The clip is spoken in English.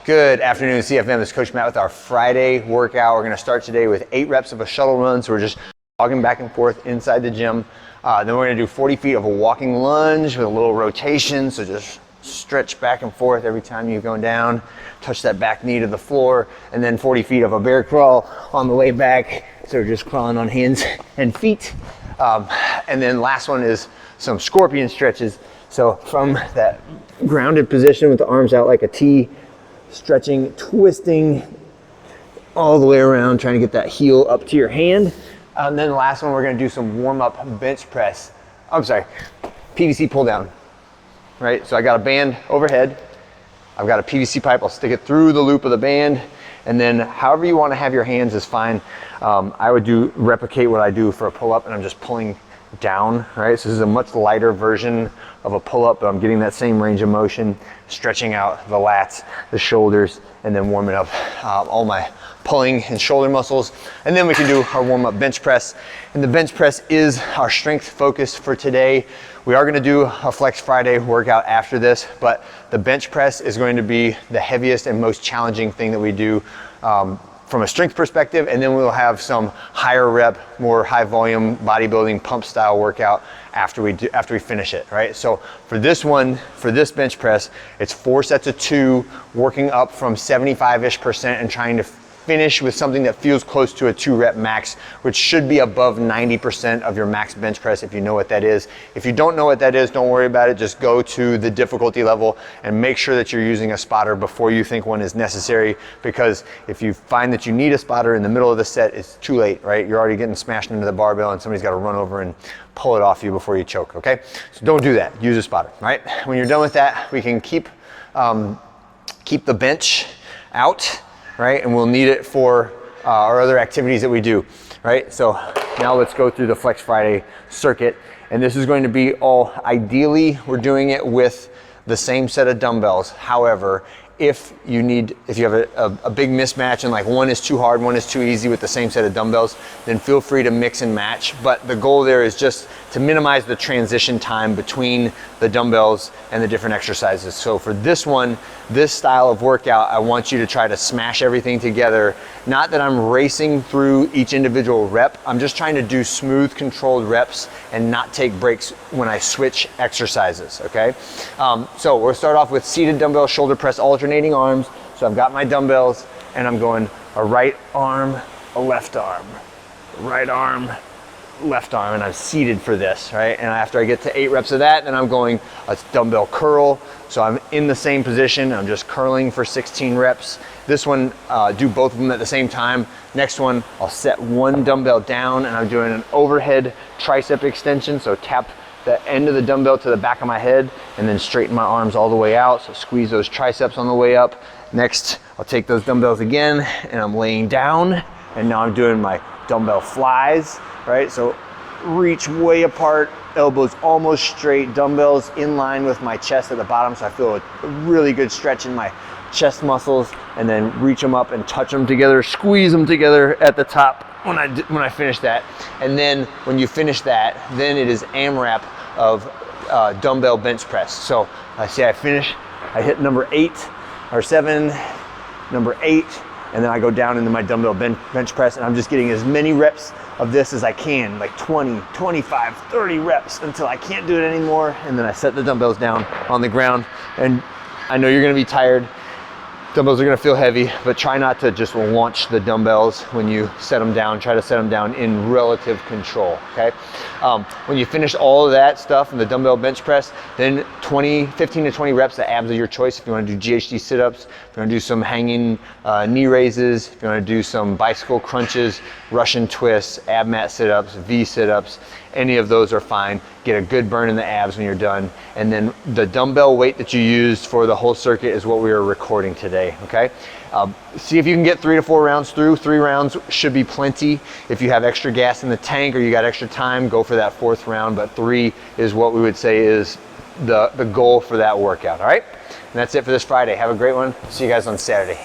Good afternoon, CFM. This is Coach Matt with our Friday workout. We're going to start today with 8 reps of a shuttle run. So we're just jogging back and forth inside the gym. Then we're going to do 40 feet of a walking lunge with a little rotation. So just stretch back and forth every time you're going down. Touch that back knee to the floor. And then 40 feet of a bear crawl on the way back. So we're just crawling on hands and feet. And then last one is some scorpion stretches. So from that grounded position with the arms out like a T, stretching, twisting all the way around, trying to get that heel up to your hand. And then the last one, we're gonna do some warm-up bench press. PVC pull down, right? So I got a band overhead. I've got a PVC pipe. I'll stick it through the loop of the band. And then however you wanna have your hands is fine. I would replicate what I do for a pull-up, and I'm just pulling down, right? So this is a much lighter version of a pull-up, but I'm getting that same range of motion, stretching out the lats, the shoulders, and then warming up all my pulling and shoulder muscles. And then we can do our warm-up bench press. And the bench press is our strength focus for today. We are gonna do a Flex Friday workout after this, but the bench press is going to be the heaviest and most challenging thing that we do from a strength perspective, and then we'll have some higher rep, more high volume bodybuilding pump style workout after we finish it, right? So for this one, for this bench press, it's 4 sets of 2, working up from 75-ish% and trying to finish with something that feels close to a 2-rep max, which should be above 90% of your max bench press if you know what that is. If you don't know what that is, don't worry about it. Just go to the difficulty level and make sure that you're using a spotter before you think one is necessary, because if you find that you need a spotter in the middle of the set, it's too late, right? You're already getting smashed into the barbell and somebody's got to run over and pull it off you before you choke, okay? So don't do that. Use a spotter, right? When you're done with that, we can keep the bench out, right? And we'll need it for our other activities that we do, right? So now let's go through the Flex Friday circuit. And this is going to be ideally, we're doing it with the same set of dumbbells. However, if you have a big mismatch and like one is too hard, one is too easy with the same set of dumbbells, then feel free to mix and match. But the goal there is just to minimize the transition time between the dumbbells and the different exercises. So for this one, this style of workout, I want you to try to smash everything together. Not that I'm racing through each individual rep, I'm just trying to do smooth, controlled reps and not take breaks when I switch exercises, okay? So we'll start off with seated dumbbell shoulder press, alternating arms. So I've got my dumbbells and I'm going a right arm, a left arm, right arm, left arm, and I'm seated for this, right? And after I get to 8 reps of that, then I'm going a dumbbell curl. So I'm in the same position, I'm just curling for 16 reps. This one, do both of them at the same time. Next one, I'll set one dumbbell down and I'm doing an overhead tricep extension. So tap the end of the dumbbell to the back of my head and then straighten my arms all the way out. So squeeze those triceps on the way up. Next, I'll take those dumbbells again and I'm laying down, and now I'm doing my dumbbell flies, right? So reach way apart, elbows almost straight, dumbbells in line with my chest at the bottom, so I feel a really good stretch in my chest muscles, and then reach them up and touch them together, squeeze them together at the top when I finish that. And then when you finish that, then it is AMRAP of dumbbell bench press. So I hit number 8 or 7, number 8, and then I go down into my dumbbell bench press, and I'm just getting as many reps of this as I can, like 20, 25, 30 reps until I can't do it anymore. And then I set the dumbbells down on the ground. And I know you're gonna be tired. Dumbbells are gonna feel heavy, but try not to just launch the dumbbells when you set them down. Try to set them down in relative control, okay? When you finish all of that stuff in the dumbbell bench press, then 15 to 20 reps, the abs of your choice. If you wanna do GHD sit-ups, if you wanna do some hanging knee raises, if you wanna do some bicycle crunches, Russian twists, ab mat sit-ups, V sit-ups, any of those are fine. Get a good burn in the abs when you're done. And then the dumbbell weight that you used for the whole circuit is what we are recording today, okay? See if you can get 3 to 4 rounds through. 3 rounds should be plenty. If you have extra gas in the tank or you got extra time, go for that 4th round, but 3 is what we would say is the goal for that workout, all right? And that's it for this Friday. Have a great one. See you guys on Saturday.